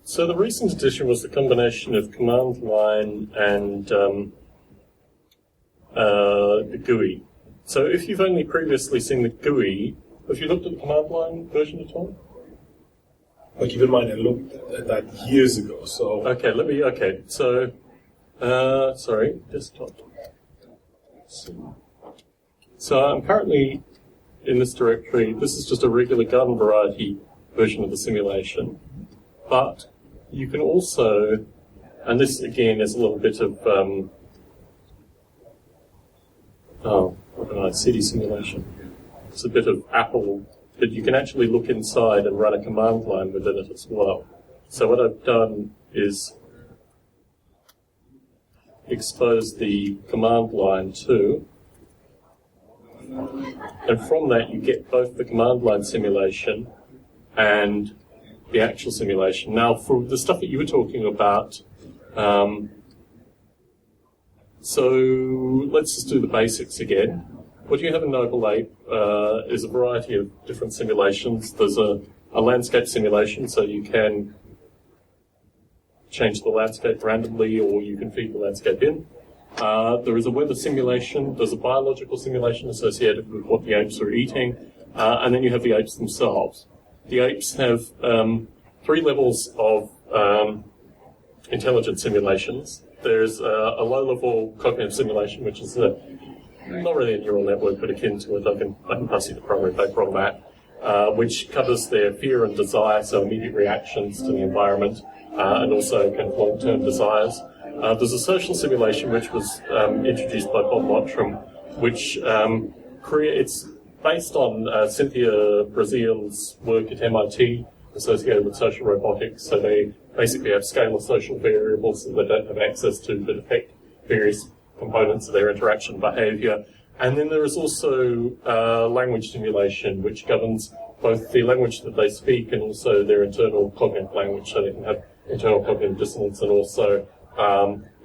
So the recent addition was the combination of command line and the GUI. So if you've only previously seen the GUI, have you looked at the command line version at all? But keep in mind, I looked at that years ago, so... Okay, so, sorry, desktop. So I'm currently in this directory. This is just a regular garden variety version of the simulation. But you can also, and this again is a little bit of, CD simulation. It's a bit of Apple, but you can actually look inside and run a command line within it as well. So what I've done is expose the command line to, and from that you get both the command line simulation and the actual simulation. Now, for the stuff that you were talking about, so let's just do the basics again. What you have in Noble Ape is a variety of different simulations. There's a landscape simulation, so you can change the landscape randomly, or you can feed the landscape in. There is a weather simulation. There's a biological simulation associated with what the apes are eating. And then you have the apes themselves. The apes have 3 levels of intelligence simulations. There's a low-level cognitive simulation, which is not really a neural network, but akin to it. I can pass you the primary paper on that, which covers their fear and desire, so immediate reactions to the environment, and also kind of long-term desires. There's a social simulation, which was introduced by Bob Mottram, which it's based on Cynthia Brazil's work at MIT, associated with social robotics. So they basically have scalar social variables that they don't have access to that affect various components of their interaction behavior. And then there is also language simulation, which governs both the language that they speak and also their internal cognitive language, so they can have internal cognitive dissonance, and also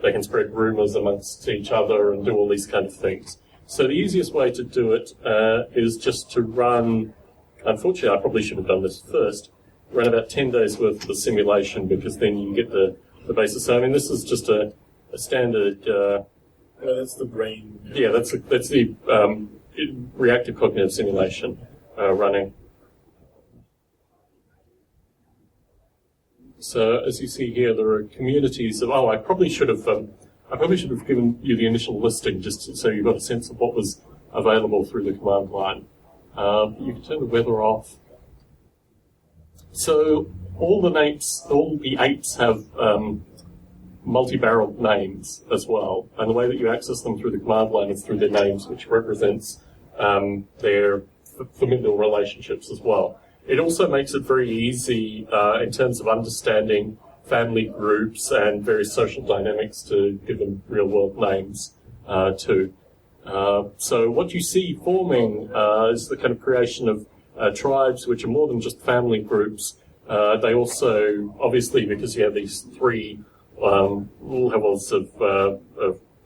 they can spread rumors amongst each other and do all these kind of things. So the easiest way to do it is just to run, unfortunately I probably should have done this first, run about 10 days worth of the simulation, because then you get the basis. So I mean, this is just a standard... that's the brain. Yeah, that's the reactive cognitive simulation running. So as you see here, there are communities of. I probably should have given you the initial listing just so you got a sense of what was available through the command line. You can turn the weather off. So all the apes have multi-barreled names as well, and the way that you access them through the command line is through their names, which represents their familial relationships as well. It also makes it very easy in terms of understanding family groups and various social dynamics to give them real-world names too. So what you see forming is the kind of creation of tribes, which are more than just family groups. They also, obviously, because you have these 3 levels of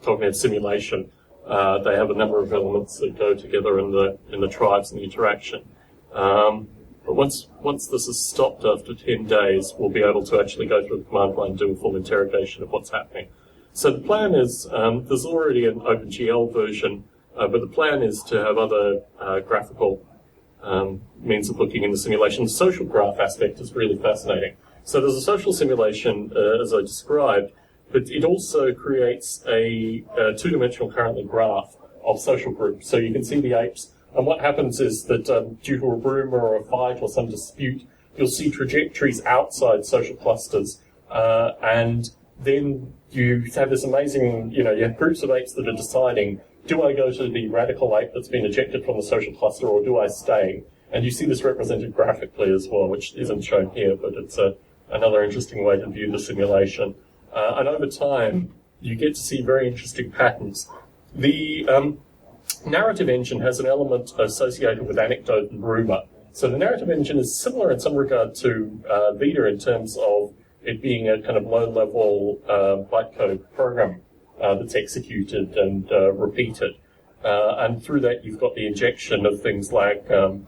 cognitive simulation, they have a number of elements that go together in the tribes and the interaction. But once this is stopped after 10 days, we'll be able to actually go through the command line and do a full interrogation of what's happening. So the plan is, there's already an OpenGL version, but the plan is to have other graphical means of looking in the simulation. The social graph aspect is really fascinating. So there's a social simulation, as I described, but it also creates a 2-dimensional currently graph of social groups. So you can see the apes, and what happens is that due to a rumor or a fight or some dispute, you'll see trajectories outside social clusters, and then you have this amazing, you have groups of apes that are deciding, do I go to the radical ape that's been ejected from the social cluster, or do I stay? And you see this represented graphically as well, which isn't shown here, but it's another interesting way to view the simulation. And over time, you get to see very interesting patterns. The narrative engine has an element associated with anecdote and rumor. So the narrative engine is similar in some regard to Vita in terms of it being a kind of low-level bytecode program that's executed and repeated. And through that, you've got the injection of things like, the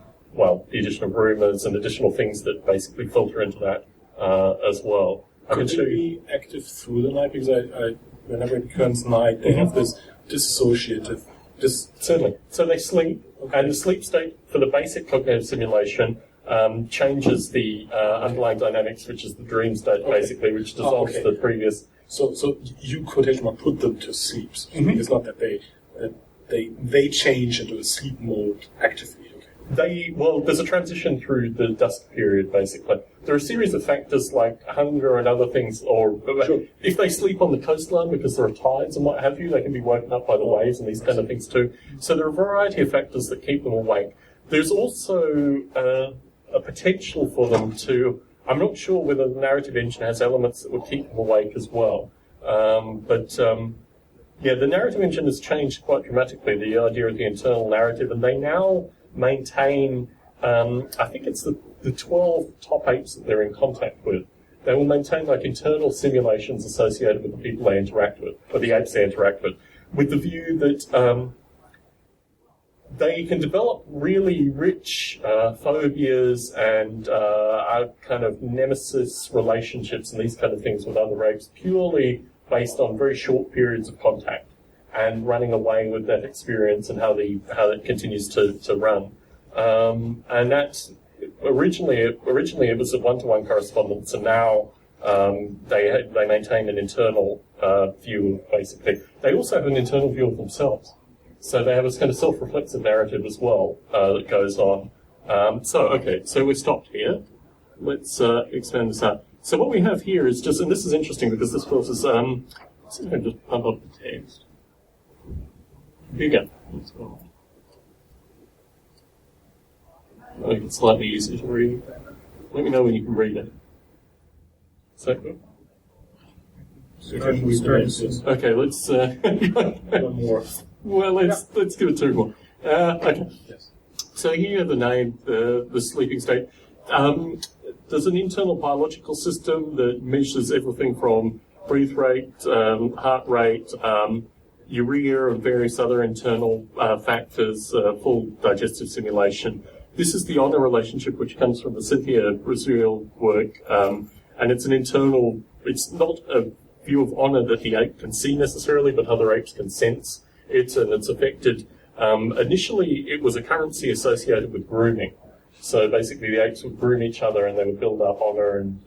addition of rumors and additional things that basically filter into that as well. Could they be active through the night? Because I whenever it turns night, they have this dissociative. Certainly. So they sleep, and the sleep state for the basic cognitive simulation changes the underlying dynamics, which is the dream state, basically, which dissolves the previous. So you could actually put them to sleep. So it's not that they change into a sleep mode actively. There's a transition through the dusk period, basically. There are a series of factors like hunger and other things, or if they sleep on the coastline because there are tides and what have you, they can be woken up by the waves and these kind of things too. So there are a variety of factors that keep them awake. There's also a potential for them to, I'm not sure whether the narrative engine has elements that would keep them awake as well. The narrative engine has changed quite dramatically, the idea of the internal narrative, and they now maintain, I think it's the 12 top apes that they're in contact with. They will maintain like internal simulations associated with the people they interact with, or the apes they interact with the view that they can develop really rich phobias and kind of nemesis relationships and these kind of things with other apes purely based on very short periods of contact and running away with that experience and how it continues to run. And that's originally it was a one-to-one correspondence, and now they maintain an internal view of, basically. They also have an internal view of themselves. So they have this kind of self-reflexive narrative as well that goes on. So we're stopped here. Let's expand this out. So what we have here is just, and this is interesting because this was just pump up the text. Here you go. Let's go. Make it slightly easier to read. Let me know when you can read it. Is that good? Okay, let's. One more. Well, let's give it two more. Okay. Yes. So here you have the name, the sleeping state. There's an internal biological system that measures everything from breath rate, heart rate, urea, and various other internal factors, full digestive simulation. This is the honor relationship, which comes from the Cynthia Brazil work, and it's an internal. It's not a view of honor that the ape can see necessarily, but other apes can sense it, and it's affected. Initially, it was a currency associated with grooming. So basically, the apes would groom each other, and they would build up honor and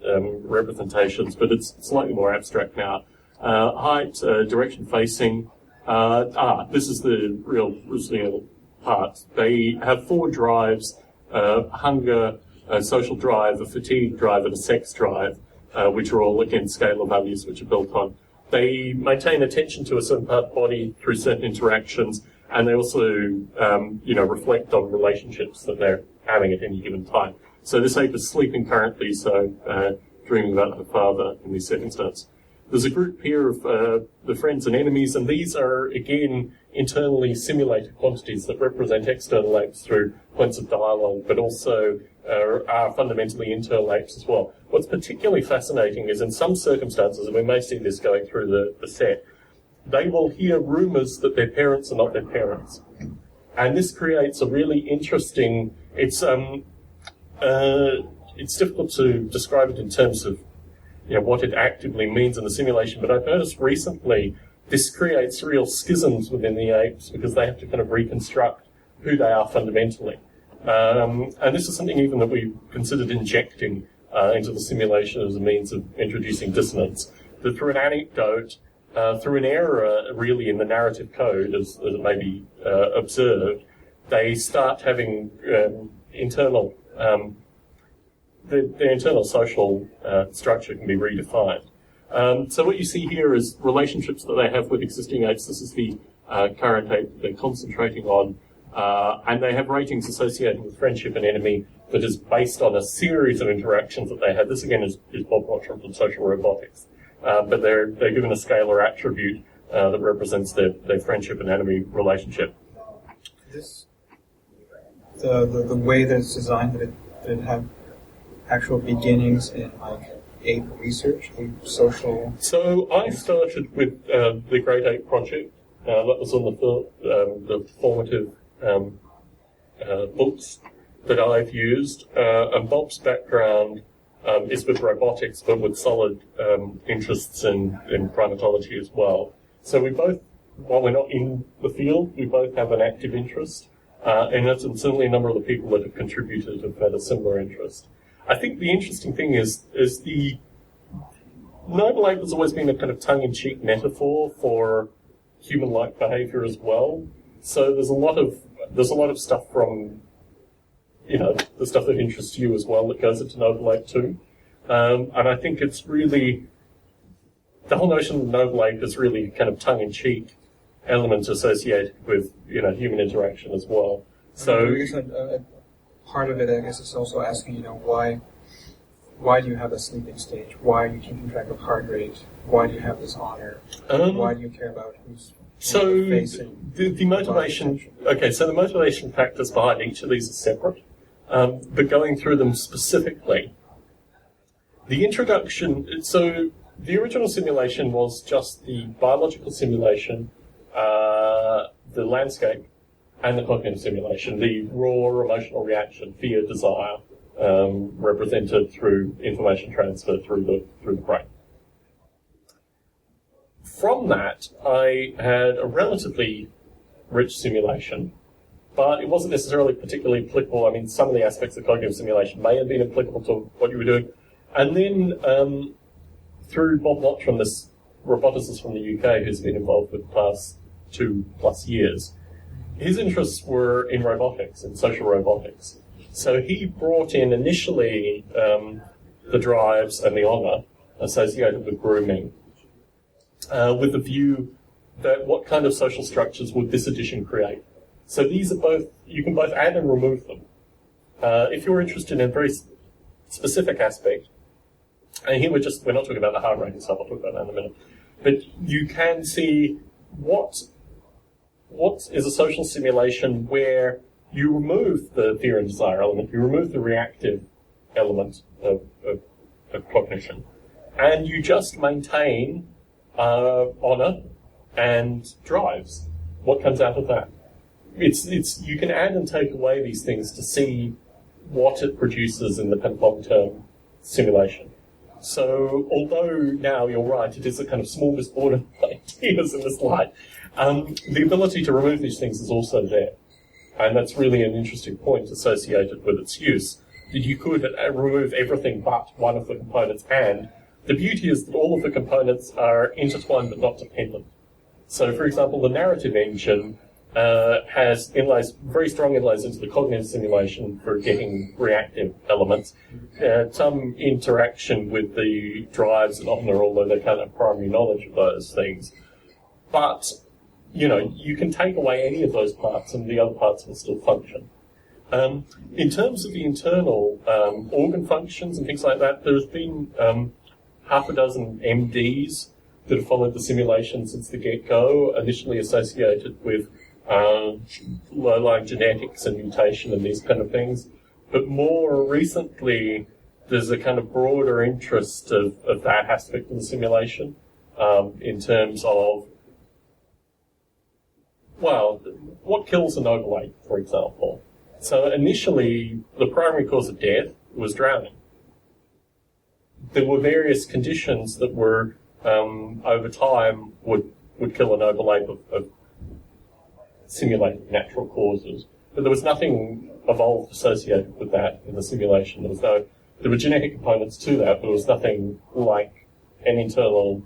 representations. But it's slightly more abstract now. Height, direction facing. This is the real part. They have 4 drives: hunger, a social drive, a fatigue drive, and a sex drive, which are all again scalar values which are built on. They maintain attention to a certain part of the body through certain interactions, and they also, reflect on relationships that they're having at any given time. So this ape is sleeping currently, so dreaming about her father in these circumstances. There's a group here of the friends and enemies, and these are, again, internally simulated quantities that represent external apes through points of dialogue, but also are fundamentally internal apes as well. What's particularly fascinating is in some circumstances, and we may see this going through the set, they will hear rumours that their parents are not their parents. And this creates a really interesting... It's difficult to describe it in terms of what it actively means in the simulation, but I've noticed recently this creates real schisms within the apes because they have to kind of reconstruct who they are fundamentally. And this is something even that we considered injecting into the simulation as a means of introducing dissonance. That through an anecdote, through an error really in the narrative code, as it may be observed, they start having internal... their internal social structure can be redefined. So what you see here is relationships that they have with existing apes. This is the current ape they're concentrating on. And they have ratings associated with friendship and enemy that is based on a series of interactions that they have. This, again, is Bob Mottram from social robotics. But they're given a scalar attribute that represents their friendship and enemy relationship. The way that it's designed, that it have actual beginnings in ape research, ape social... So I started with the Great Ape Project. That was on the formative books that I've used. And Bob's background is with robotics, but with solid interests in primatology as well. So we both, while we're not in the field, we both have an active interest in it, and certainly a number of the people that have contributed have had a similar interest. I think the interesting thing is the Noble Ape has always been a kind of tongue-in-cheek metaphor for human-like behaviour as well. So there's a lot of stuff from, the stuff that interests you as well that goes into Noble Ape too. And I think it's really, the whole notion of Noble Ape is really kind of tongue-in-cheek element associated with, human interaction as well. So part of it, I guess, is also asking, why do you have a sleeping stage? Why are you keeping track of heart rate? Why do you have this honor? Why do you care about who's facing? The motivation. Okay, so the motivation factors behind each of these are separate, but going through them specifically, the introduction. So the original simulation was just the biological simulation, the landscape, and the cognitive simulation, the raw emotional reaction, fear, desire, represented through information transfer through the brain. From that, I had a relatively rich simulation, but it wasn't necessarily particularly applicable. I mean, some of the aspects of cognitive simulation may have been applicable to what you were doing. And then through Bob Notram, this roboticist from the UK who's been involved with the past 2+ years, his interests were in robotics, in social robotics. So he brought in initially the drives and the honour associated with grooming, with the view that what kind of social structures would this edition create? So these are both, you can both add and remove them. If you're interested in a very specific aspect, and here we're not talking about the heart rate and stuff, I'll talk about that in a minute, but you can see what is a social simulation where you remove the fear and desire element, you remove the reactive element of cognition, and you just maintain honour and drives. What comes out of that? It's you can add and take away these things to see what it produces in the kind of long-term simulation. So, although now you're right, it is a kind of smorgasbord of ideas in this light, the ability to remove these things is also there. And that's really an interesting point associated with its use, that you could remove everything but one of the components, and the beauty is that all of the components are intertwined but not dependent. So, for example, the narrative engine has inlays, very strong inlays into the cognitive simulation for getting reactive elements, some interaction with the drives and honor, although they can't have primary knowledge of those things. But, you can take away any of those parts and the other parts will still function. In terms of the internal organ functions and things like that, there's been half a dozen MDs that have followed the simulation since the get-go, initially associated with low-lying genetics and mutation and these kind of things. But more recently, there's a kind of broader interest of that aspect of the simulation in terms of, well, what kills a noble ape, for example. So initially, the primary cause of death was drowning. There were various conditions that were, over time, would kill a noble ape of simulated natural causes. But there was nothing evolved associated with that in the simulation. There were genetic components to that, but there was nothing like an internal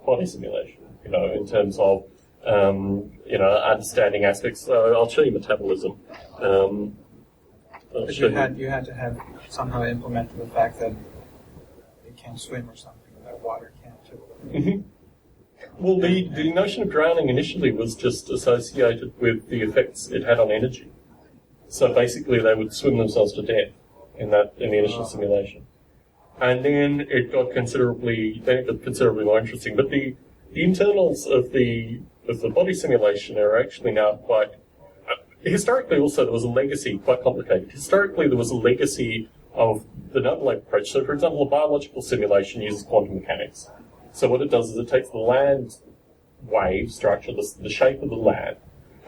body simulation, in terms of, understanding aspects. So I'll show you metabolism. But you had to have somehow implemented the fact that it can't swim or something, that water can't too. Mm-hmm. Well, the notion of drowning initially was just associated with the effects it had on energy. So basically they would swim themselves to death in the initial simulation. And then it got considerably more interesting. But the internals of the body simulation are actually now quite... historically also there was a legacy, quite complicated. Historically there was a legacy of the Noble Ape approach. So for example, a biological simulation uses quantum mechanics. So what it does is it takes the land wave structure, the shape of the land,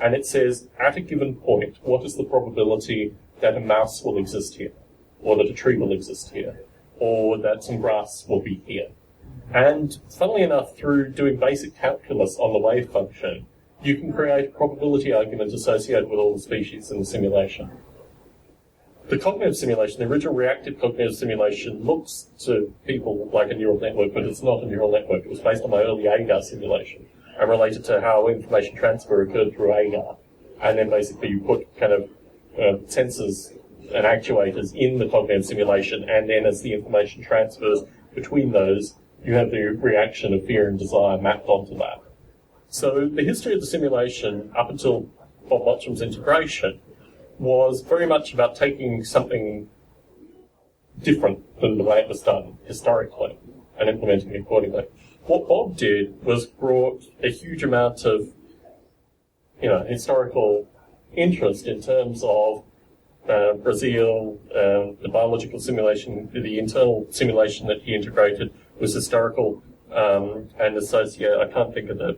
and it says, at a given point, what is the probability that a mouse will exist here, or that a tree will exist here, or that some graphs will be here. And funnily enough, through doing basic calculus on the wave function, you can create a probability argument associated with all the species in the simulation. The cognitive simulation, the original reactive cognitive simulation, looks to people like a neural network, but it's not a neural network. It was based on my early AGAR simulation and related to how information transfer occurred through AGAR. And then basically you put kind of sensors and actuators in the cognitive simulation, and then as the information transfers between those, you have the reaction of fear and desire mapped onto that. So the history of the simulation, up until Bob Mottram's integration, was very much about taking something different than the way it was done historically and implementing it accordingly. What Bob did was brought a huge amount of, historical interest in terms of Brazil, the biological simulation, the internal simulation that he integrated was historical and associated. I can't think of the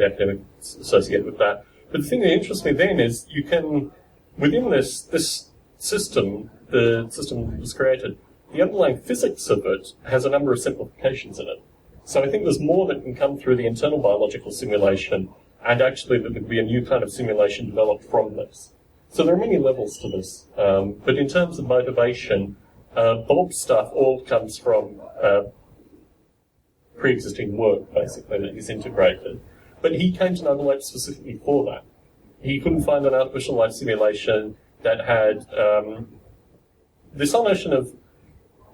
academics associated with that. But the thing that interests me then is you can, within this system, the system that was created, the underlying physics of it has a number of simplifications in it. So I think there's more that can come through the internal biological simulation, and actually there could be a new kind of simulation developed from this. So there are many levels to this. But in terms of motivation, Bob's stuff all comes from pre-existing work, basically, that he's integrated. But he came to Noble Ape specifically for that. He couldn't find an artificial life simulation that had this whole notion of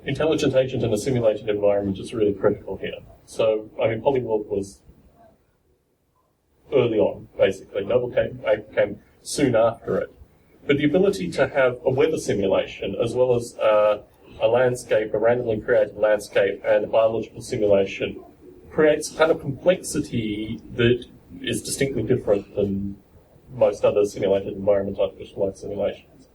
intelligent agent in a simulated environment is really critical here. So, Polyworld was early on, basically. Noble Ape came soon after it. But the ability to have a weather simulation, as well as a landscape, a randomly created landscape, and a biological simulation, creates a kind of complexity that is distinctly different than most other simulated environment artificial life simulations.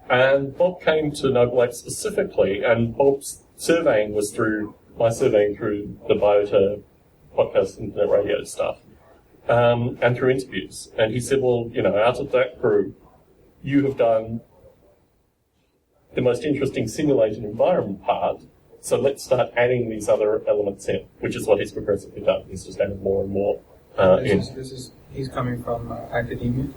And Bob came to Noble Ape specifically, and Bob's surveying was through my surveying through the Biota podcast, internet radio stuff, and through interviews. And he said, well, out of that group, you have done the most interesting simulated environment part, so let's start adding these other elements in, which is what he's progressively done. He's just added more and more in. He's coming from academia?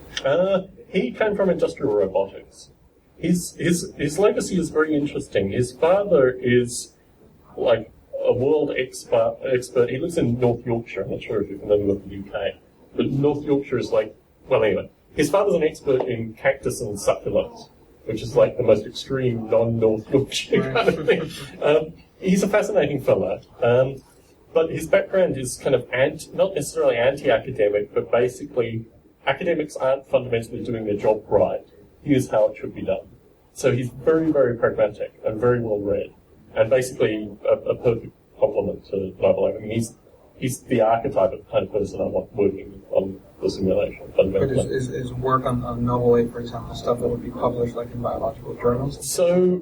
He came from industrial robotics. His legacy is very interesting. His father is like a world expert. He lives in North Yorkshire. I'm not sure if you're familiar with the UK. But North Yorkshire is anyway. His father's an expert in cactus and succulents, which is like the most extreme non-North Yorkshire kind of thing. He's a fascinating fellow. But his background is kind of not necessarily anti-academic, but basically academics aren't fundamentally doing their job right. Here's how it should be done. So he's very, very pragmatic and very well read, and basically a perfect complement to Noble Ape. He's the archetype of the kind of person I want working on the simulation, fundamentally. But is work on Noble Ape, for example, stuff that would be published like in biological journals? So,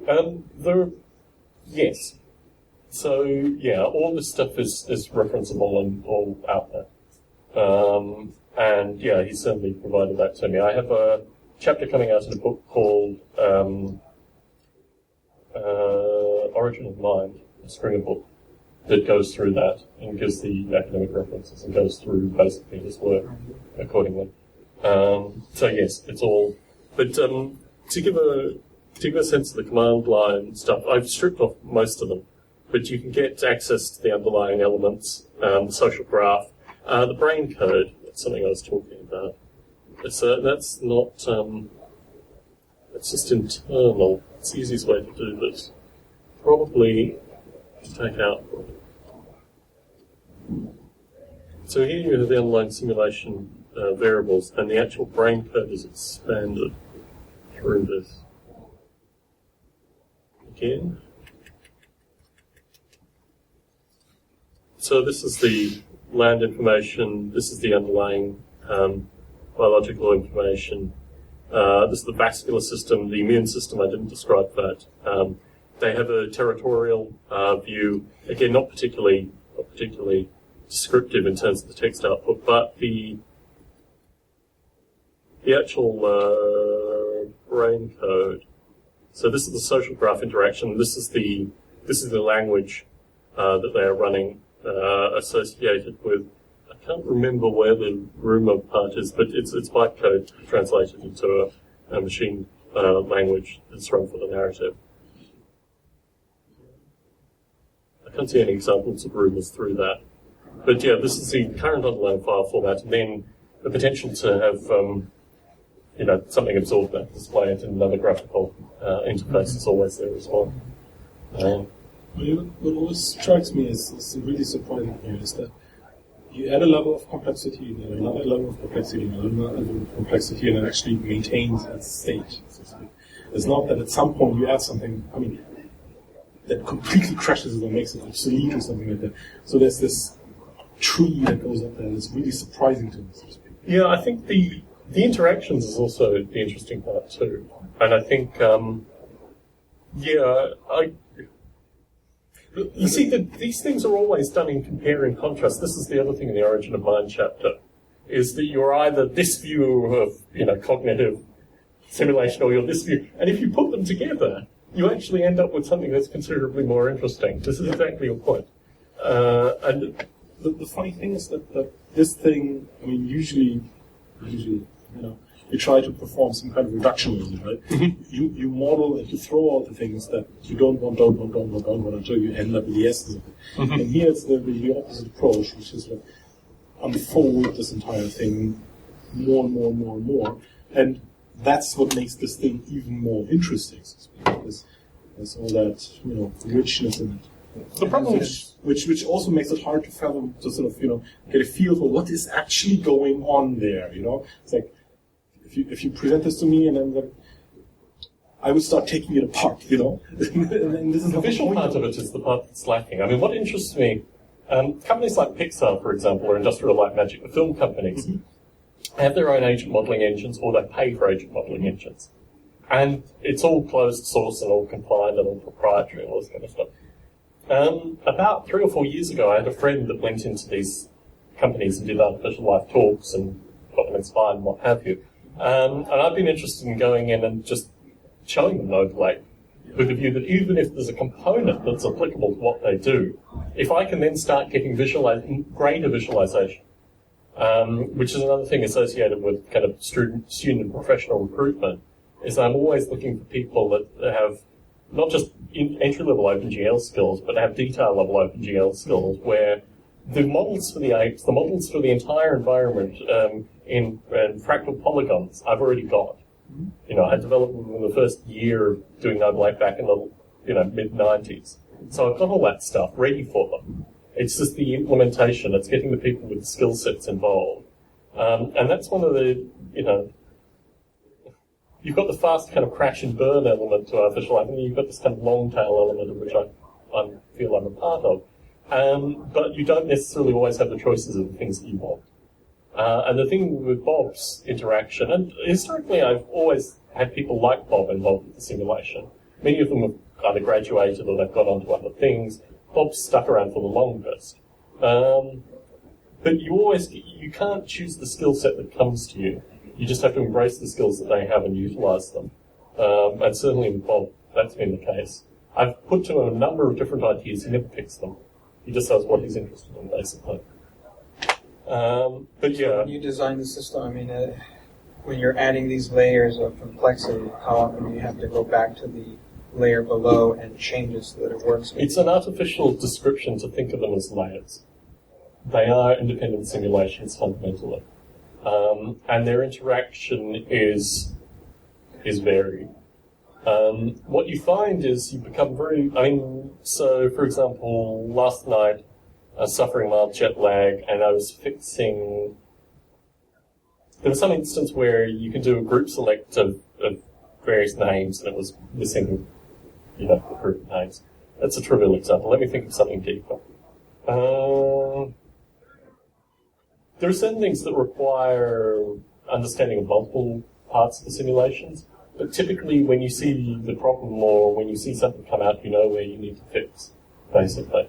yes. So, yeah, all this stuff is referenceable and all out there. And, yeah, he certainly provided that to me. I have a chapter coming out in a book called Origin of Mind, a Springer book, that goes through that and gives the academic references and goes through basically his work accordingly. So, yes, it's all... But to give a sense of the command line stuff, I've stripped off most of them. But you can get access to the underlying elements, the social graph, the brain code. That's something I was talking about. That's not. It's just internal. It's the easiest way to do this. Probably take out. So here you have the underlying simulation variables, and the actual brain code is expanded through this. Again. So this is the land information, this is the underlying biological information, this is the vascular system, the immune system, I didn't describe that. They have a territorial view, again not particularly descriptive in terms of the text output, but the brain code. So this is the social graph interaction, this is the this is the language that they are running associated with. I can't remember where the rumor part is, but it's bytecode translated into a machine language that's run for the narrative. I can't see any examples of rumors through that. But yeah, this is the current underlying file format, and then the potential to have something absorb that, display it in another graphical interface is always there as well. What always strikes me as really surprising here is that you add a level of complexity, you add another level of complexity, another level of complexity, and it actually maintains its state. It's not that at some point you add something, that completely crashes it or makes it obsolete or something like that. So there's this tree that goes up there that's really surprising to me, so to speak. Yeah, I think the interactions is also the interesting part too. And I think, you see that these things are always done in compare and contrast. This is the other thing in the Origin of Mind chapter, is that you're either this view of, cognitive simulation or you're this view. And if you put them together, you actually end up with something that's considerably more interesting. This is exactly your point. And the funny thing is that this thing, usually, you try to perform some kind of reductionism, right? You model and you throw out the things that you don't want until you end up with the essence of it. And here it's the opposite approach, which is like unfold this entire thing more and more and more and more. And that's what makes this thing even more interesting, because there's all that, richness in it. The problem which also makes it hard to fathom, to sort of, get a feel for what is actually going on there, It's like, if you present this to me and then I would start taking it apart, and this is the visual part of it is the part that's lacking. What interests me, companies like Pixar, for example, or Industrial Light and Magic, the film companies, have their own agent modeling engines, or they pay for agent modeling engines. And it's all closed source and all compliant and all proprietary and all this kind of stuff. About 3 or 4 years ago, I had a friend that went into these companies and did artificial life talks and got them inspired and what have you. And I've been interested in going in and just showing them Noble Ape with the view that even if there's a component that's applicable to what they do, if I can then start getting greater visualization, which is another thing associated with kind of student and professional recruitment, is I'm always looking for people that have not just entry-level OpenGL skills, but have detail-level OpenGL skills, where the models for the apes, the models for the entire environment in fractal polygons, I've already got. I developed them in the first year of doing Noble Ape back in the mid-90s. So I've got all that stuff ready for them. It's just the implementation. It's getting the people with the skill sets involved. And that's one of the, you've got the fast kind of crash and burn element to artificial life, and then you've got this kind of long tail element of which I feel I'm a part of. But you don't necessarily always have the choices of the things that you want. And the thing with Bob's interaction, and historically I've always had people like Bob involved with the simulation. Many of them have either graduated or they've gone on to other things. Bob's stuck around for the longest. But you can't choose the skill set that comes to you. You just have to embrace the skills that they have and utilize them. And certainly with Bob, that's been the case. I've put to him a number of different ideas. He never picks them. He just does what he's interested in, basically. But yeah. When you design the system, when you're adding these layers of complexity, how often do you have to go back to the layer below and change it so that it works? It's an artificial description to think of them as layers. They are independent simulations fundamentally. And their interaction is varied. What you find is you become so for example, last night I was suffering mild jet lag and I was fixing, there was some instance where you can do a group select of various names and it was missing, the group names. That's a trivial example. Let me think of something deeper. There are certain things that require understanding of multiple parts of the simulations, but typically when you see the problem or when you see something come out, you know where you need to fix, basically.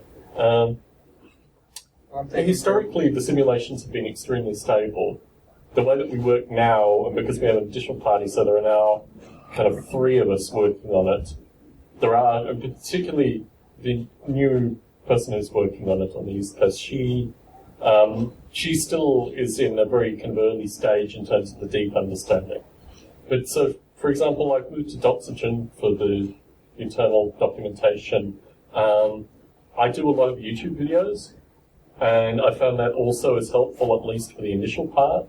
Historically, the simulations have been extremely stable. The way that we work now, and because we have an additional party, so there are now kind of 3 of us working on it, there are, particularly the new person who's working on it on the East Coast, she still is in a very kind of early stage in terms of the deep understanding. But so, for example, I've moved to Doxygen for the internal documentation. I do a lot of YouTube videos, and I found that also is helpful, at least for the initial part,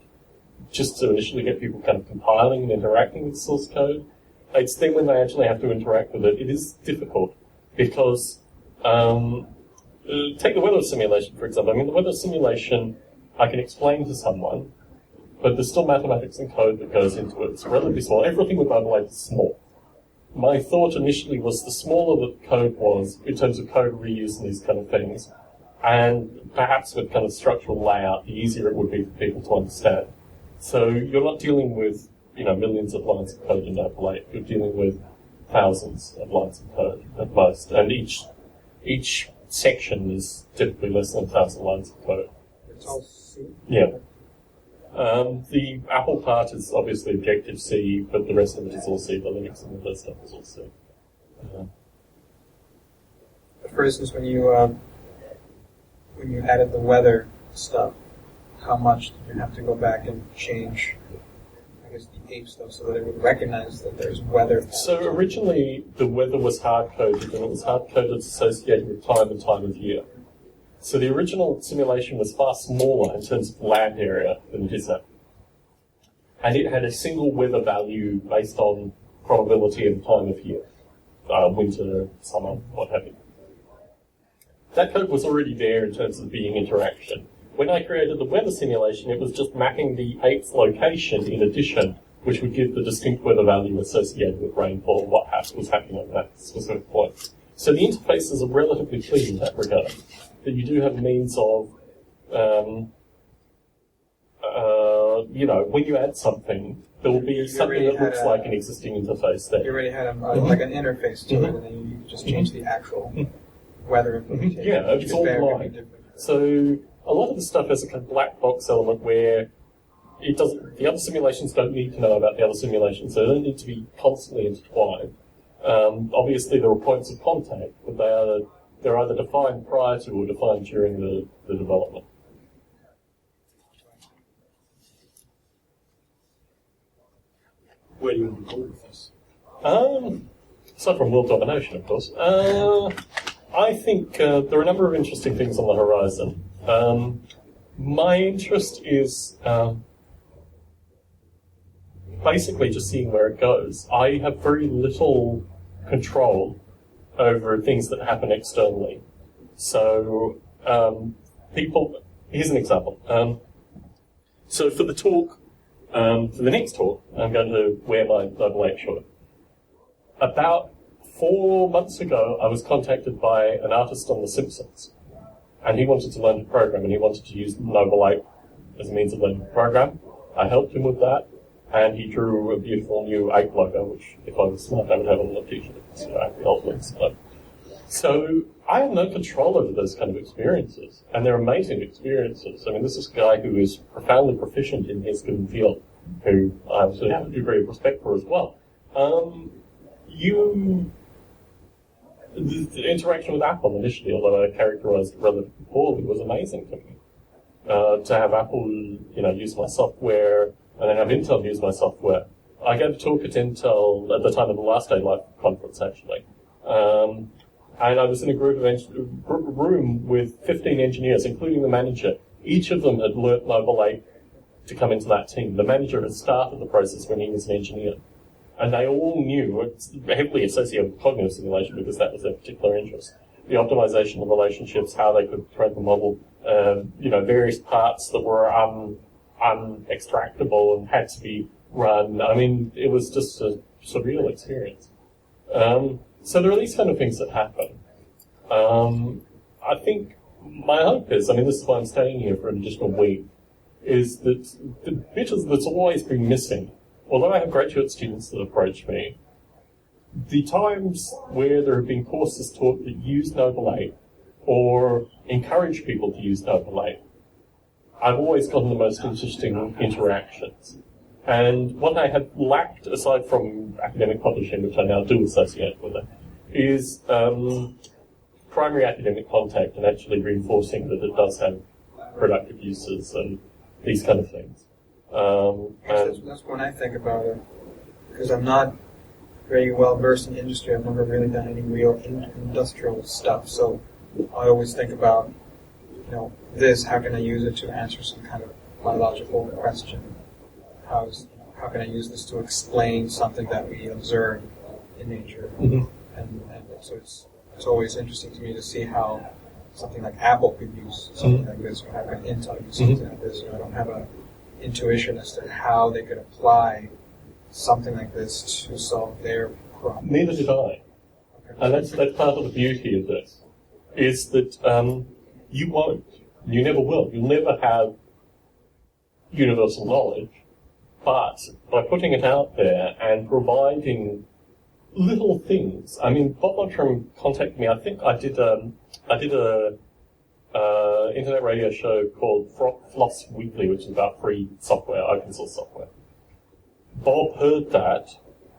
just to initially get people kind of compiling and interacting with source code. It's then when they actually have to interact with it, it is difficult, because take the weather simulation, for example. I mean, the weather simulation I can explain to someone, but there's still mathematics and code that goes into it. It's relatively small. Everything with Noble Ape is small. My thought initially was the smaller the code was, in terms of code reuse and these kind of things, and perhaps with kind of structural layout, the easier it would be for people to understand. So you're not dealing with, millions of lines of code in Noble Ape. You're dealing with thousands of lines of code at most, and each section is typically less than 1,000 lines of code. It's all C? Yeah. The Apple part is obviously Objective-C, but the rest of it is all C. The Linux and the stuff is all C. For instance, when you added the weather stuff, how much did you have to go back and change, I guess, the ape stuff so that it would recognize that there's weather? So originally, the weather was hard-coded, and it was hard-coded associated with time and time of year. So the original simulation was far smaller in terms of land area than it is now. And it had a single weather value based on probability and time of year. Winter, summer, what have you. That code was already there in terms of being interaction. When I created the weather simulation, it was just mapping the ape's location in addition, which would give the distinct weather value associated with rainfall and what was happening at that specific point. So the interfaces are relatively clean in that regard. That you do have means of, when you add something, there will be something that looks like an existing interface there. You already had like an interface to it, and then you just change the actual weather implementation. Yeah, it's all blind. So a lot of the stuff has a kind of black box element where it doesn't. The other simulations don't need to know about the other simulations, so they don't need to be constantly intertwined. Obviously, there are points of contact, but they're either defined prior to or defined during the development. Where do you want to go with this? Aside from world domination, of course. I think there are a number of interesting things on the horizon. My interest is basically just seeing where it goes. I have very little control over things that happen externally. So, here's an example. So for the talk, for the next talk, I'm going to wear my Noble Ape shirt. About 4 months ago, I was contacted by an artist on The Simpsons, and he wanted to learn to program, and he wanted to use Noble Ape as a means of learning to program. I helped him with that, and he drew a beautiful new ape logo, which, if I was smart, I would have on the t-shirt. So I have no control over those kind of experiences, and they're amazing experiences. I mean, this is a guy who is profoundly proficient in his given field, who I obviously have a degree of respect for as well. The interaction with Apple initially, although I characterized it relatively poorly, was amazing to me. To have Apple, use my software, and then have Intel use my software. I gave a talk at Intel at the time of the last ALIFE conference, actually. And I was in a room with 15 engineers, including the manager. Each of them had learnt Noble Ape to come into that team. The manager had started the process when he was an engineer. And they all knew, it's heavily associated with cognitive simulation because that was their particular interest. The optimization of relationships, how they could thread the model, various parts that were unextractable and had to be run. I mean, it was just a surreal experience. So there are these kind of things that happen. I think my hope is, this is why I'm staying here for an additional week, is that the bit that's always been missing, although I have graduate students that approach me, the times where there have been courses taught that use Noble Ape or encourage people to use Noble Ape, I've always gotten the most interesting interactions. And what I have lacked, aside from academic publishing, which I now do associate with it, is primary academic contact and actually reinforcing that it does have productive uses and these kind of things. That's when I think about it, because I'm not very well versed in industry. I've never really done any real industrial stuff, so I always think about, how can I use it to answer some kind of biological question? How can I use this to explain something that we observe in nature? Mm-hmm. And so it's always interesting to me to see how something like Apple could use something like this, or how can Intel use something like this. I don't have an intuition as to how they could apply something like this to solve their problem. Neither did I. Okay. And that's part of the beauty of this, is that you won't. You never will. You'll never have universal knowledge, but by putting it out there and providing little things. I mean, Bob Mottram contacted me. I think I did a internet radio show called Floss Weekly, which is about free software, open source software. Bob heard that,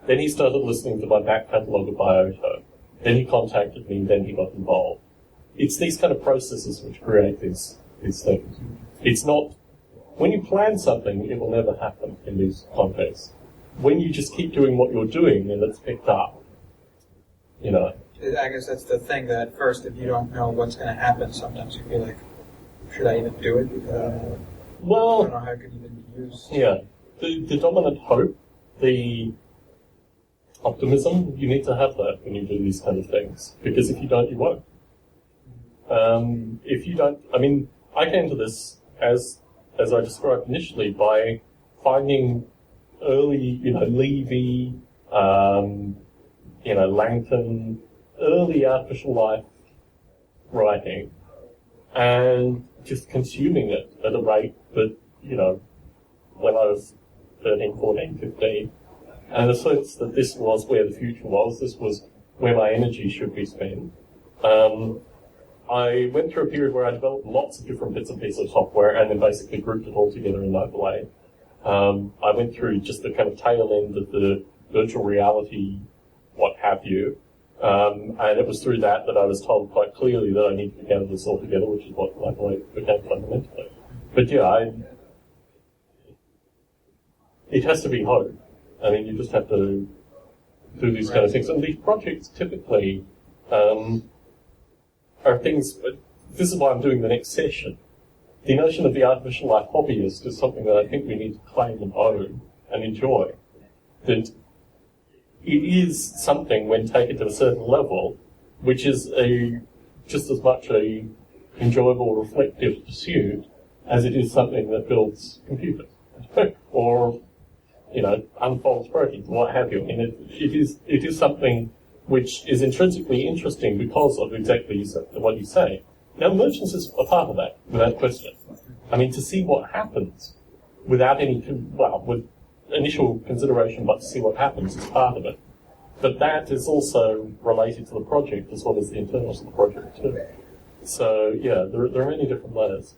then he started listening to my back catalogue of Bioto. Then he contacted me, then he got involved. It's these kind of processes which create these things. It's not, when you plan something, it will never happen in these contexts. When you just keep doing what you're doing, then it's picked up. I guess that's the thing, that at first, if you don't know what's going to happen, sometimes you feel like, should I even do it? Because I don't know how it could even be used. Yeah. The dominant hope, the optimism, you need to have that when you do these kind of things. Because if you don't, you won't. If you don't, I came to this, as I described initially, by finding early, Levy, Langton, early artificial life writing, and just consuming it at a rate that, when I was 13, 14, 15, and the sense that this was where the future was, this was where my energy should be spent. I went through a period where I developed lots of different bits and pieces of software and then basically grouped it all together in Noble Ape. I went through just the kind of tail end of the virtual reality, what have you, and it was through that I was told quite clearly that I needed to gather this all together, which is what Noble Ape became fundamentally. But yeah, it has to be hope. You just have to do these kind of things. And these projects typically are things, this is why I'm doing the next session. The notion of the artificial life hobbyist is something that I think we need to claim and own and enjoy. That it is something, when taken to a certain level, which is just as much a enjoyable, reflective pursuit as it is something that builds computers or unfolds proteins, what have you. It is something which is intrinsically interesting because of exactly what you say. Now, emergence is a part of that, without question. To see what happens without with initial consideration, but to see what happens is part of it. But that is also related to the project as well as the internals of the project too. So, yeah, there are many different layers.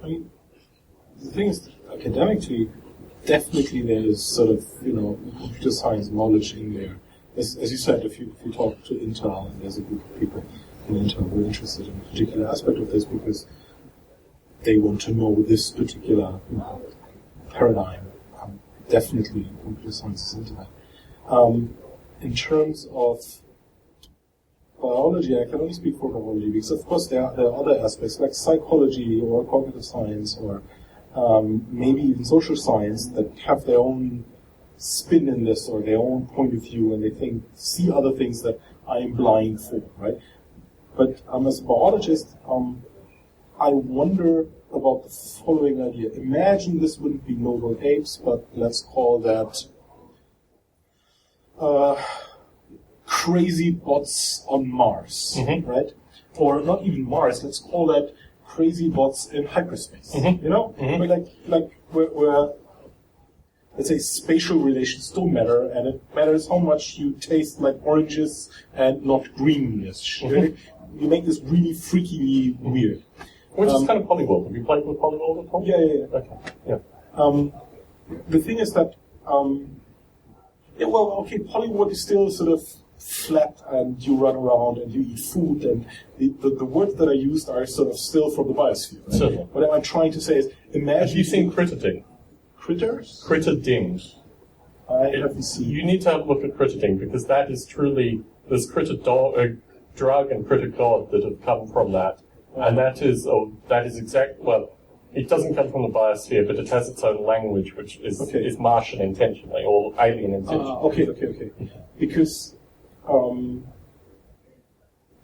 The thing is, academically, definitely there is sort of, computer science knowledge in there. As you said, if you talk to Intel, and there's a group of people in Intel who are interested in a particular aspect of this because they want to know this particular paradigm, definitely computer science is into that. In terms of biology, I can only speak for biology because, of course, there are other aspects like psychology or cognitive science or maybe even social science that have their own spin in this or their own point of view, and they see other things that I am blind for, right? But as a biologist, I wonder about the following idea. Imagine this wouldn't be Noble Apes, but let's call that crazy bots on Mars, right? Or not even Mars, let's call that crazy bots in hyperspace, where let's say spatial relations don't matter, and it matters how much you taste like oranges and not greenness. You make this really freakily weird. Which is kind of Polyworld. Have you played with Polyworld at all? Yeah. Okay. Yeah. The thing is that, Polyworld is still sort of flat and you run around and you eat food, and the words that I used are sort of still from the biosphere. Right? Certainly. What I'm trying to say is, imagine... Have you seen critterding? Critters? Critterding. I haven't seen... You need to have a look at critterding, because that is truly... There's critter drug and critter god that have come from that. And that is exact... Well, it doesn't come from the biosphere, but it has its own language, which is Martian intentionally, or alien intentionally. Okay. Because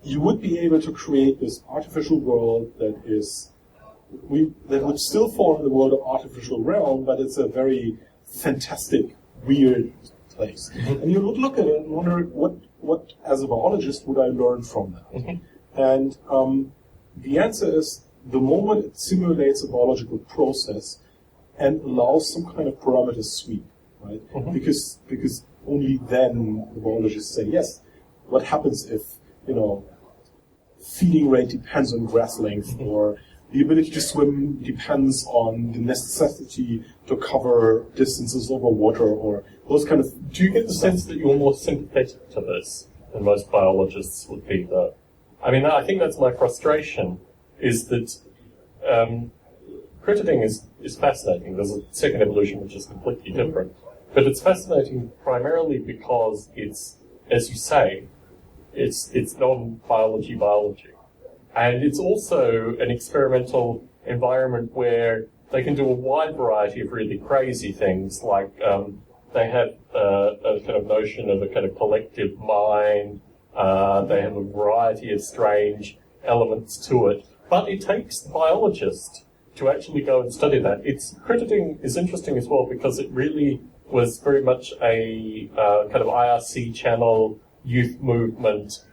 you would be able to create this artificial world that would still fall in the world of artificial realm, but it's a very fantastic, weird place. Mm-hmm. And you would look at it and wonder, what as a biologist would I learn from that? Mm-hmm. And the answer is, the moment it simulates a biological process and allows some kind of parameter sweep, right? Mm-hmm. Because only then the biologists say, yes, what happens if, feeding rate depends on grass length, mm-hmm. or the ability to swim depends on the necessity to cover distances over water, or those kind of... Do you get the sense that you're more sympathetic to this than most biologists would be, though? I mean, I think that's my frustration, is that critterding is fascinating. There's a second evolution which is completely different. But it's fascinating primarily because it's, as you say, it's non-biology biology. And it's also an experimental environment where they can do a wide variety of really crazy things, like they have a kind of notion of a kind of collective mind. They have a variety of strange elements to it. But it takes the biologist to actually go and study that. Critterding is interesting as well because it really was very much a kind of IRC channel, youth movement,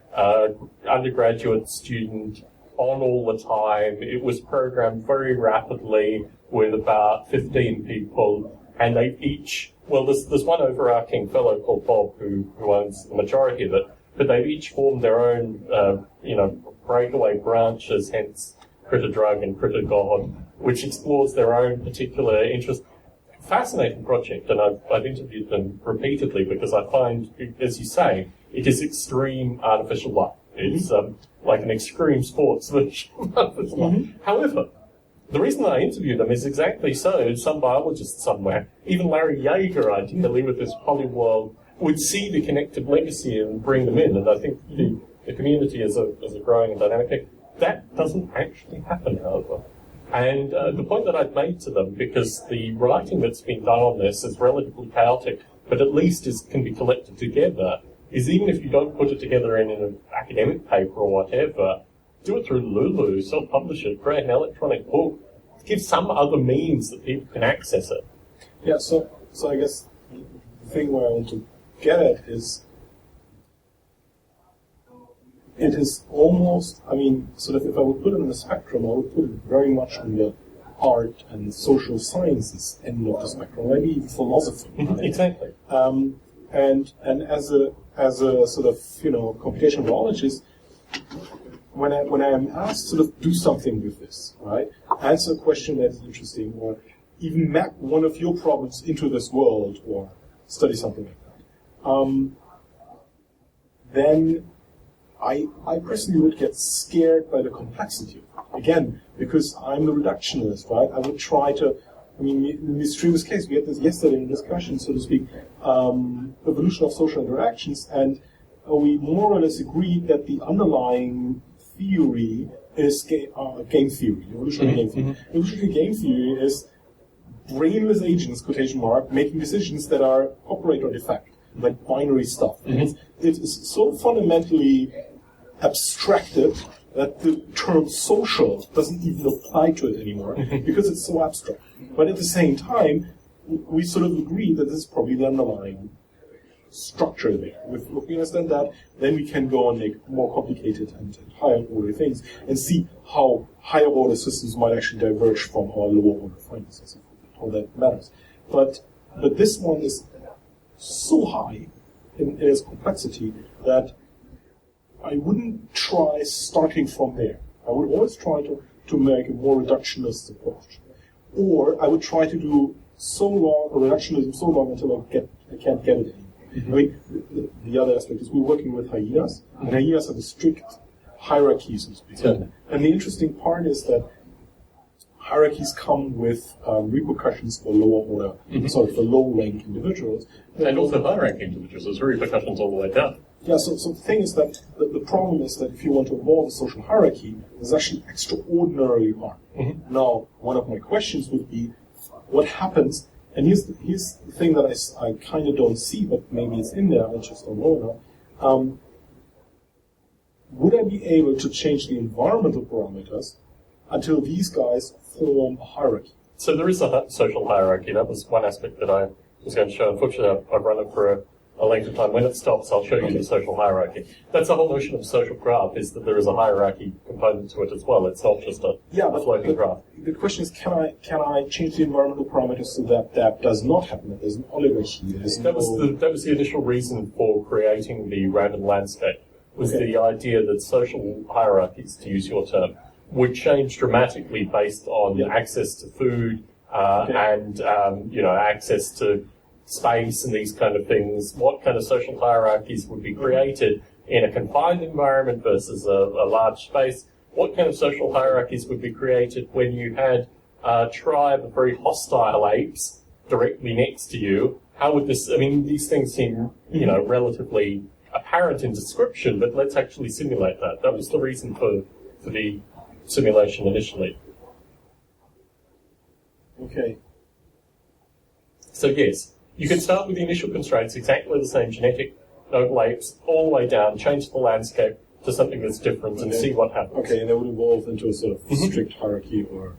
undergraduate student, on all the time. It was programmed very rapidly with about 15 people, and they each, well, there's one overarching fellow called Bob who owns the majority of it, but they've each formed their own, breakaway branches, hence Critter Drug and Critter God, which explores their own particular interest. Fascinating project, and I've interviewed them repeatedly because I find, as you say, it is extreme artificial life. It's like an extreme sports version of artificial life. Mm-hmm. However, the reason I interviewed them is exactly so. Some biologist somewhere, even Larry Yeager, ideally with this polyworld, would see the connective legacy and bring them in. And I think the community is a growing and dynamic thing. That doesn't actually happen, however. And the point that I've made to them, because the writing that's been done on this is relatively chaotic, but at least can be collected together, is even if you don't put it together in an academic paper or whatever, do it through Lulu, self-publish it, create an electronic book, give some other means that people can access it. Yeah, so I guess the thing where I want to get at is, it is almost, sort of if I would put it on the spectrum, I would put it very much on the art and social sciences end of the spectrum, maybe even philosophy. Right? Exactly. And as a sort of computational biologist, when I am asked to sort of do something with this, right, answer a question that is interesting, or even map one of your problems into this world, or study something like that, then I personally would get scared by the complexity. Again, because I'm the reductionist, right? I would try to, in the extremist case, we had this yesterday in discussion, so to speak, evolution of social interactions, and we more or less agreed that the underlying theory is game theory, evolutionary game theory. Mm-hmm. Evolutionary game theory is brainless agents, quotation mark, making decisions that are operate on effect, like binary stuff. Mm-hmm. It is so fundamentally abstracted that the term social doesn't even apply to it anymore because it's so abstract. But at the same time, we sort of agree that this is probably the underlying structure there. If we understand that, then we can go and make more complicated and higher order things and see how higher order systems might actually diverge from our lower order findings. How that matters. But this one is so high in its complexity that I wouldn't try starting from there. I would always try to make a more reductionist approach. Or I would try to do reductionism so long until I can't get it anymore. I mean, the other aspect is we're working with hyenas, and hyenas have a strict hierarchy, so to speak. Certainly. And the interesting part is that hierarchies come with repercussions for for low-rank individuals. And also high-rank individuals. There's repercussions all the way down. Yeah, so the thing is that the problem is that if you want to evolve a social hierarchy, it's actually extraordinarily hard. Now, one of my questions would be, what happens, and here's the thing that I kind of don't see, but maybe it's in there, I just don't know now. Would I be able to change the environmental parameters until these guys form a hierarchy? So there is a social hierarchy. That was one aspect that I was going to show. Unfortunately, I've run it for a length of time. When it stops, I'll show you the social hierarchy. That's the whole notion of social graph, is that there is a hierarchy component to it as well. It's not just a floating graph. The question is, can I change the environmental parameters so that does not happen, that there's an oligarchy? That was the initial reason for creating the random landscape, was the idea that social hierarchies, to use your term, would change dramatically based on access to food and access to space and these kind of things. What kind of social hierarchies would be created in a confined environment versus a large space? What kind of social hierarchies would be created when you had a tribe of very hostile apes directly next to you? How would this, I mean, these things seem, relatively apparent in description, but let's actually simulate that. That was the reason for the simulation initially. Okay. So yes, you can start with the initial constraints, exactly the same genetic noble apes, all the way down, change the landscape to something that's different and see what happens. Okay, and that would evolve into a sort of strict hierarchy or...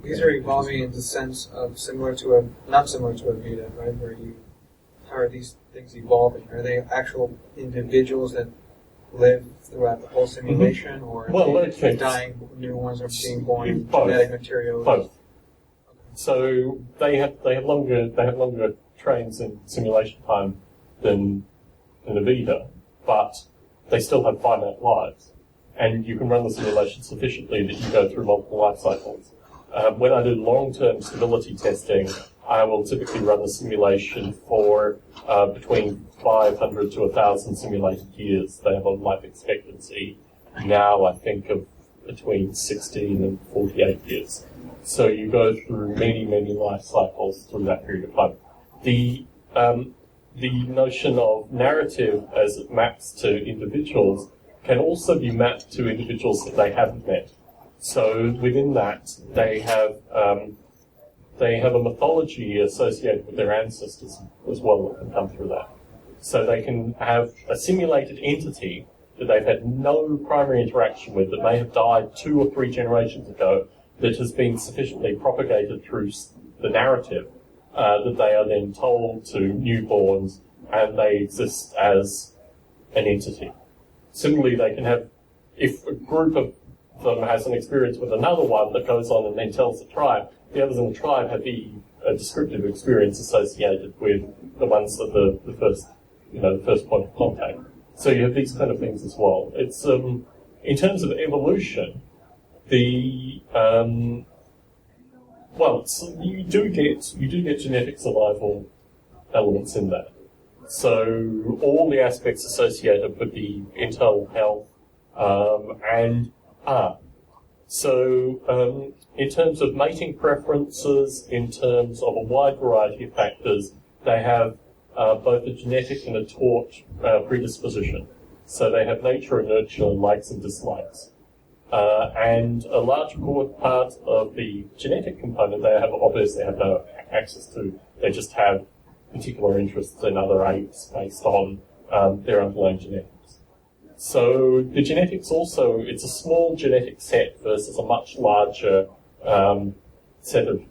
These are evolving in the sense of not similar to a Vita, right? How are these things evolving? Are they actual individuals that live throughout the whole simulation, or are they dying, new ones are being born, genetic materials? Both. So they have longer trains in simulation time than a Vita, but they still have finite lives, and you can run the simulation sufficiently that you go through multiple life cycles. When I do long-term stability testing, I will typically run the simulation for between 500 to 1,000 simulated years. They have a life expectancy now, I think, of between 16 and 48 years. So you go through many, many life cycles through that period of time. The notion of narrative as it maps to individuals can also be mapped to individuals that they haven't met. So within that, they have a mythology associated with their ancestors as well that can come through that. So they can have a simulated entity that they've had no primary interaction with, that may have died 2 or 3 generations ago, that has been sufficiently propagated through the narrative that they are then told to newborns, and they exist as an entity. Similarly, they can have, if a group of them has an experience with another one that goes on and then tells the tribe, the others in the tribe have a descriptive experience associated with the ones that the first point of contact. So you have these kind of things as well. It's in terms of evolution, you do get genetic survival elements in that. So all the aspects associated with the internal health and art. So in terms of mating preferences, in terms of a wide variety of factors, they have both a genetic and a taught predisposition. So they have nature and nurture, likes and dislikes. And a large part of the genetic component they obviously have no access to. They just have particular interests in other apes based on their underlying genetics. So the genetics also, it's a small genetic set versus a much larger set of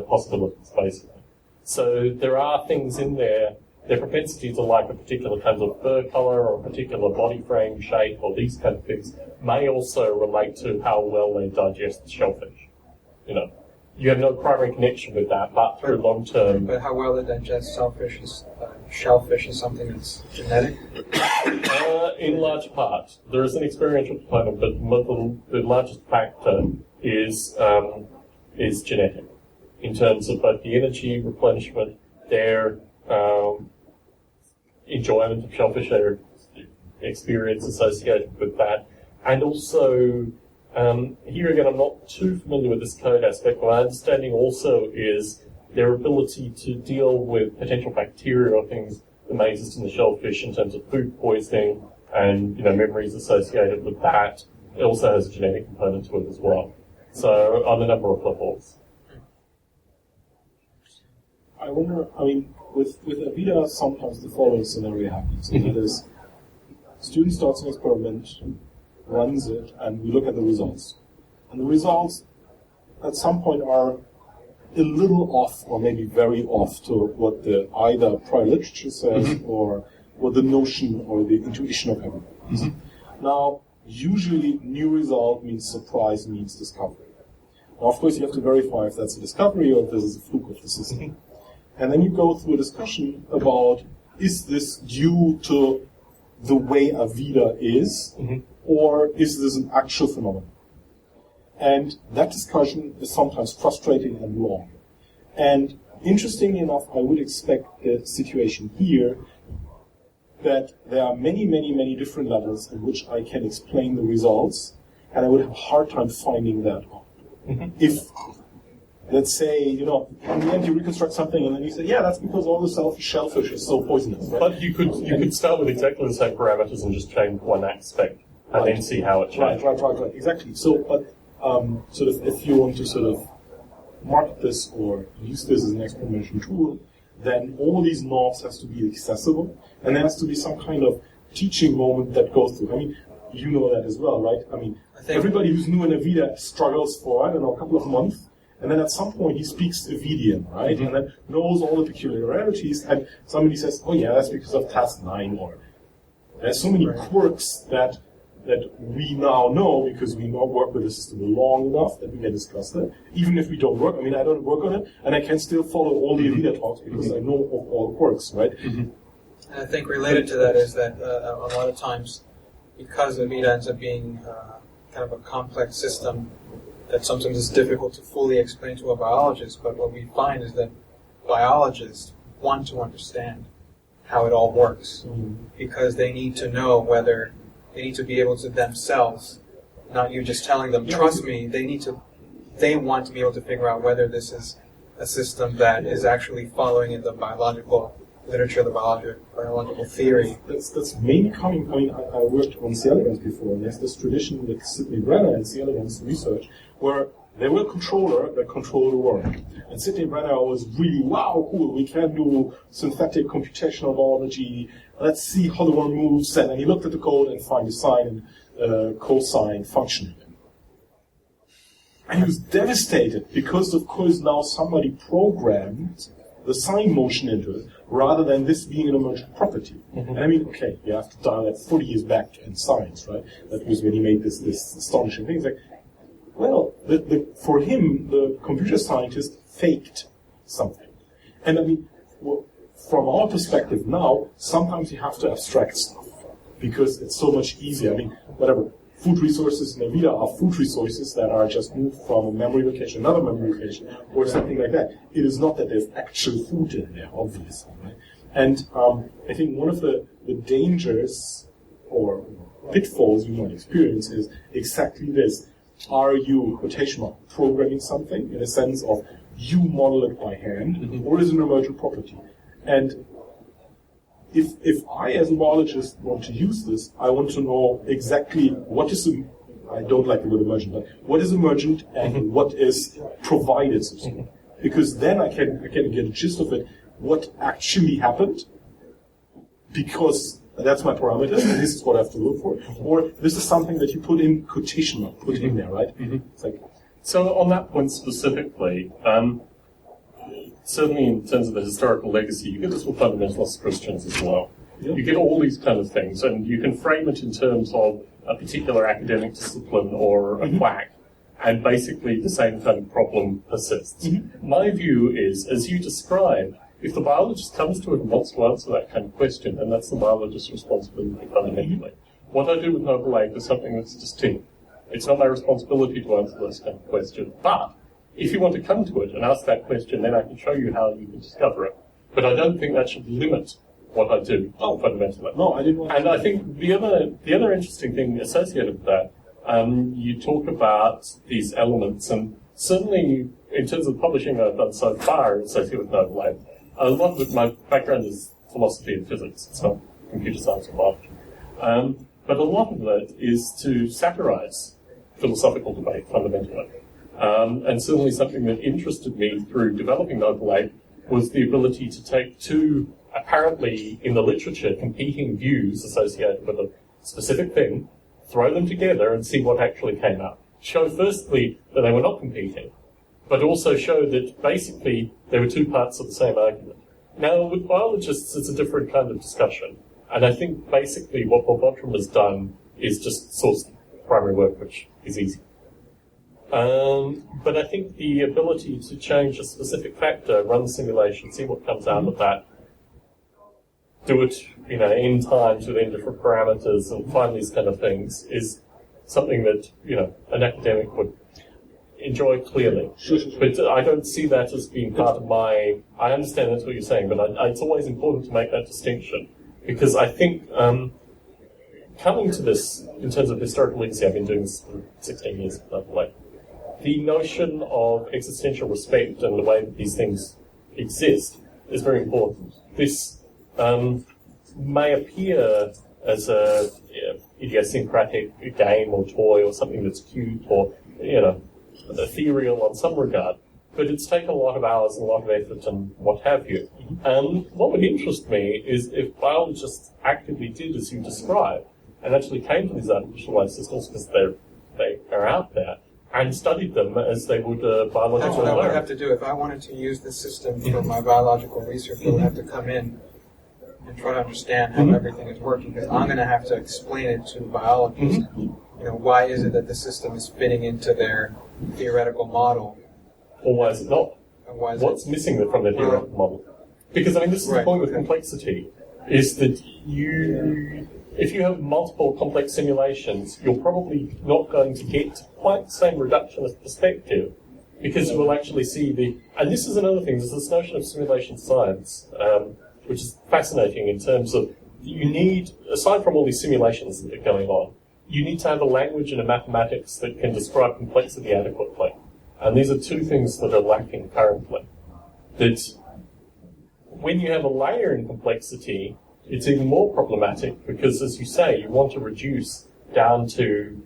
possibilities, basically. So there are things in there, their propensity to like a particular kind of fur color or a particular body frame shape or these kind of things may also relate to how well they digest shellfish. You have no primary connection with that, but through long-term... But how well they digest shellfish is something that's genetic? In large part. There is an experiential component, but the largest factor is genetic. in terms of both the energy replenishment, their enjoyment of shellfish, their experience associated with that, and also, here again, I'm not too familiar with this code aspect, but my understanding also is their ability to deal with potential bacteria or things that may exist in the shellfish in terms of food poisoning and memories associated with that. It also has a genetic component to it as well. So on a number of levels. I wonder, with Avida, sometimes the following scenario happens. And that is, student starts an experiment, runs it, and we look at the results. And the results, at some point, are a little off, or maybe very off, to what the either prior literature says, or what the notion or the intuition of everybody is. Now, usually, new result means surprise, means discovery. Now, of course, you have to verify if that's a discovery or if this is a fluke of the system. And then you go through a discussion about, is this due to the way Avida is, or is this an actual phenomenon? And that discussion is sometimes frustrating and long. And interestingly enough, I would expect the situation here that there are many, many, many different levels in which I can explain the results, and I would have a hard time finding that out. If, let's say, in the end you reconstruct something and then you say, yeah, that's because all the shellfish is so poisonous. Right? But you could start with exactly the same parameters and just change one aspect and then see how it changes. Right. Exactly. So, but sort of if you want to sort of market this or use this as an experimental tool, then all these knobs has to be accessible, and there has to be some kind of teaching moment that goes through. You know that as well, right? Everybody who's new in Avida struggles for, a couple of months, and then at some point he speaks Avidian, right? And then knows all the peculiarities, and somebody says, oh yeah, that's because of task 9, or there's so many quirks that we now know because we now work with the system long enough that we can discuss that. Even if we don't work, I don't work on it, and I can still follow all the Avida talks because I know of all the quirks, right? And I think related to that is that a lot of times, because Avida ends up being kind of a complex system, that sometimes it's difficult to fully explain to a biologist, but what we find is that biologists want to understand how it all works, because they need to know whether, they need to be able to themselves, not you just telling them, trust me, they want to be able to figure out whether this is a system that is actually following in the biological literature, the biological theory. That's mainly coming, I worked on C. elegans before, and there's this tradition with Sidney Brenner and C. elegans research, where they were a controller that controlled the world. And Sidney Brenner was really, wow, cool, we can do synthetic computational biology, let's see how the world moves, and then he looked at the code and find a sine and cosine function. And he was devastated because, of course, now somebody programmed the sine motion into it, rather than this being an emergent property. And okay, you have to dial that 40 years back in science, right? That was when he made this astonishing thing. It's like, well, for him, the computer scientist faked something. And from our perspective now, sometimes you have to abstract stuff because it's so much easier. Whatever. Food resources in Avida are food resources that are just moved from a memory location, another memory location, or something like that. It is not that there's actual food in there, obviously. Right? And I think one of the dangers or pitfalls you might experience is exactly this. Are you, quotation mark, programming something in a sense of you model it by hand, or is it an emergent property? And if I, as a biologist, want to use this, I want to know exactly what is, I don't like the word emergent, but what is emergent and what is provided, so to speak. Because then I can get a gist of it, what actually happened, because that's my parameter, and this is what I have to look for. Or this is something that you put in quotation mark, put in there, right? It's like, so on that point specifically, certainly in terms of the historical legacy, you get this with fundamentalist Christians as well. Yeah. You get all these kind of things, and you can frame it in terms of a particular academic discipline or a quack, and basically the same kind of problem persists. My view is, as you described, if the biologist comes to it and wants to answer that kind of question, then that's the biologist's responsibility fundamentally. What I do with Noble Ape is something that's distinct. It's not my responsibility to answer this kind of question, but if you want to come to it and ask that question, then I can show you how you can discover it. But I don't think that should limit what I do fundamentally. No, I didn't want And I think the other interesting thing associated with that, you talk about these elements, and certainly in terms of publishing I've done so far associated with Noble Ape, a lot of it, my background is philosophy and physics, it's not computer science or biology. But a lot of it is to satirize philosophical debate fundamentally. And certainly something that interested me through developing Noble Ape was the ability to take two, apparently in the literature, competing views associated with a specific thing, throw them together and see what actually came out. Show firstly that they were not competing, but also show that basically there were two parts of the same argument. Now, with biologists, it's a different kind of discussion. And I think basically what Bob Bottram has done is just source primary work, which is easy. But I think the ability to change a specific factor, run the simulation, see what comes out of that, do it, n times within different parameters and find these kind of things is something that, an academic would enjoy clearly. But I don't see that as being part of I understand that's what you're saying, but it's always important to make that distinction. Because I think coming to this in terms of historical legacy, I've been doing this for 16 years, by the way. The notion of existential respect and the way that these things exist is very important. This may appear as a idiosyncratic game or toy or something that's cute or, ethereal on some regard, but it's taken a lot of hours and a lot of effort and what have you. And what would interest me is if biologists actively did as you described and actually came to these artificial life systems because they are out there and studied them as they would biological That's what I learn. would have to do. If I wanted to use this system for my biological research, I would have to come in and try to understand how everything is working, because I'm going to have to explain it to biologists. Why is it that the system is fitting into their theoretical model? Or why is it not? And why is What's missing from the theoretical model? Because, this is the point with complexity, is that if you have multiple complex simulations, you're probably not going to get quite the same reductionist perspective, because you will actually see and this is another thing, there's this notion of simulation science, which is fascinating in terms of you need, aside from all these simulations that are going on, you need to have a language and a mathematics that can describe complexity adequately. And these are two things that are lacking currently. That when you have a layer in complexity, it's even more problematic because, as you say, you want to reduce down to,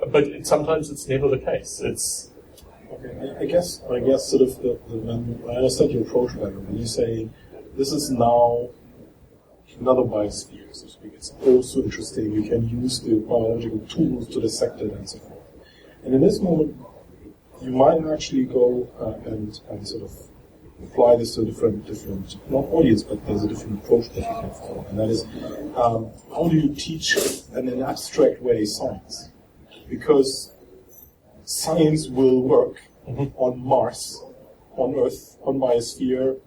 but sometimes it's never the case. It's okay. I guess sort of when I understand your approach, when you say this is now another biosphere, so to speak. It's also interesting. You can use the biological tools to dissect it and so forth. And in this moment, you might actually go and sort of apply this to a different, not audience, but there's a different approach that you can follow. And that is, how do you teach in an abstract way science? Because science will work on Mars, on Earth, on biosphere,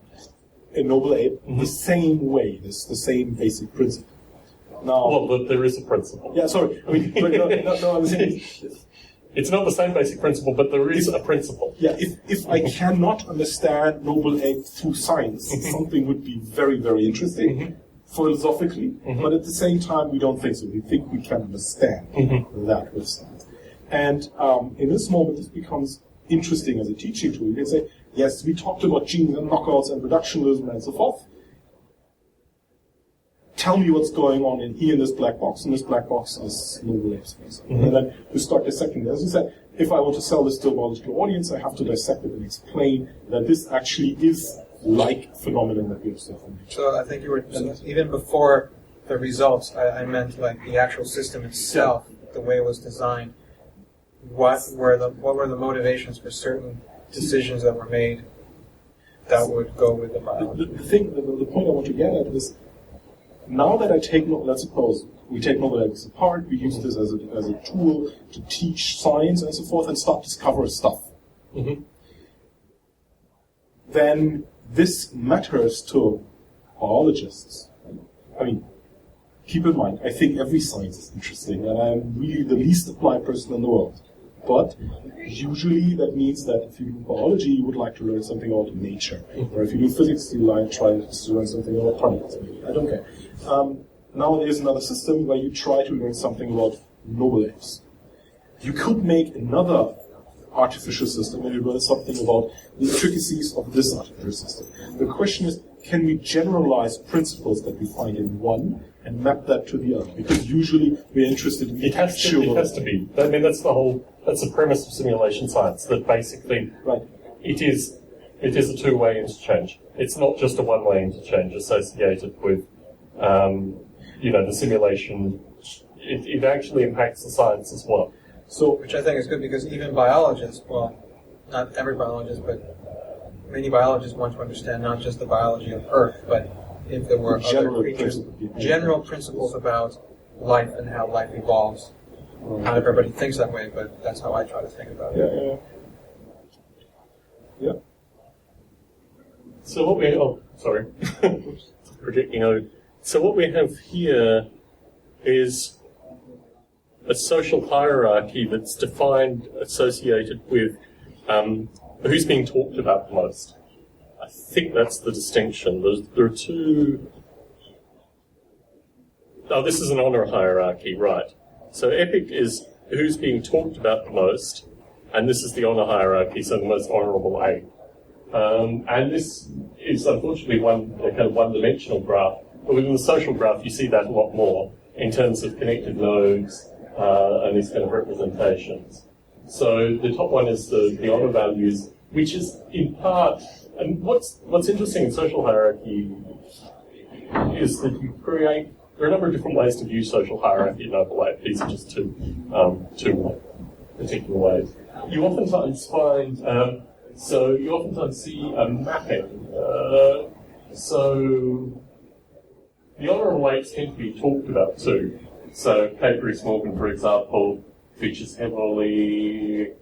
in Noble Ape, the same way. It's the same basic principle. Now, well, there is a principle. Yeah, sorry. I mean, no, I'm saying it's not the same basic principle, but there is a principle. Yeah, if I cannot understand Noble Ape through science, something would be very, very interesting philosophically, but at the same time, we don't think so. We think we can understand that with science. And in this moment, this becomes interesting as a teaching tool. You can say, yes, we talked about genes and knockouts and reductionism and so forth. Tell me what's going on in this black box. In this black box is Noble Apes, for example. And then you start dissecting it. As you said, if I want to sell this to a biological audience, I have to dissect it and explain that this actually is like phenomenon that we observe. So I think you were, even before the results, I meant like the actual system itself, the way it was designed. What were the motivations for certain decisions that were made that would go with the biology? The point I want to get at is, now that I take, let's suppose we take Noble Apes apart, we use this as a tool to teach science and so forth, and start discovering stuff. Then this matters to biologists. I mean, keep in mind, I think every science is interesting, and I'm really the least applied person in the world. But usually that means that if you do biology, you would like to learn something about nature. Or if you do physics, you like try to learn something about particles. I don't care. Now there's another system where you try to learn something about Noble Apes. You could make another artificial system and you learn something about the intricacies of this artificial system. The question is, can we generalize principles that we find in one and map that to the other? Because usually we're interested in it has to be. I mean, that's the premise of simulation science, that basically it is a two-way interchange. It's not just a one-way interchange associated with, the simulation. It actually impacts the science as well. So, which I think is good because even biologists, well, not every biologist, but many biologists want to understand not just the biology of Earth, but if there were other creatures, general principles about life and how life evolves. Not everybody thinks that way, but that's how I try to think about it. Yeah. So projecting out. So what we have here is a social hierarchy that's defined, associated with who's being talked about the most. I think that's the distinction. There are two... Oh, this is an honor hierarchy, right. So epic is who's being talked about the most, and this is the honor hierarchy, so the most honorable ape. And this is unfortunately a kind of one-dimensional graph, but within the social graph you see that a lot more in terms of connected nodes and these kind of representations. So the top one is the honor values, which is in part, and what's interesting in social hierarchy is that you create, there are a number of different ways to view social hierarchy in Noble Ape. These are just two particular ways. You oftentimes find, you oftentimes see a mapping. So the honorable apes tend to be talked about too. So Kate Bruce Morgan, for example, features heavily.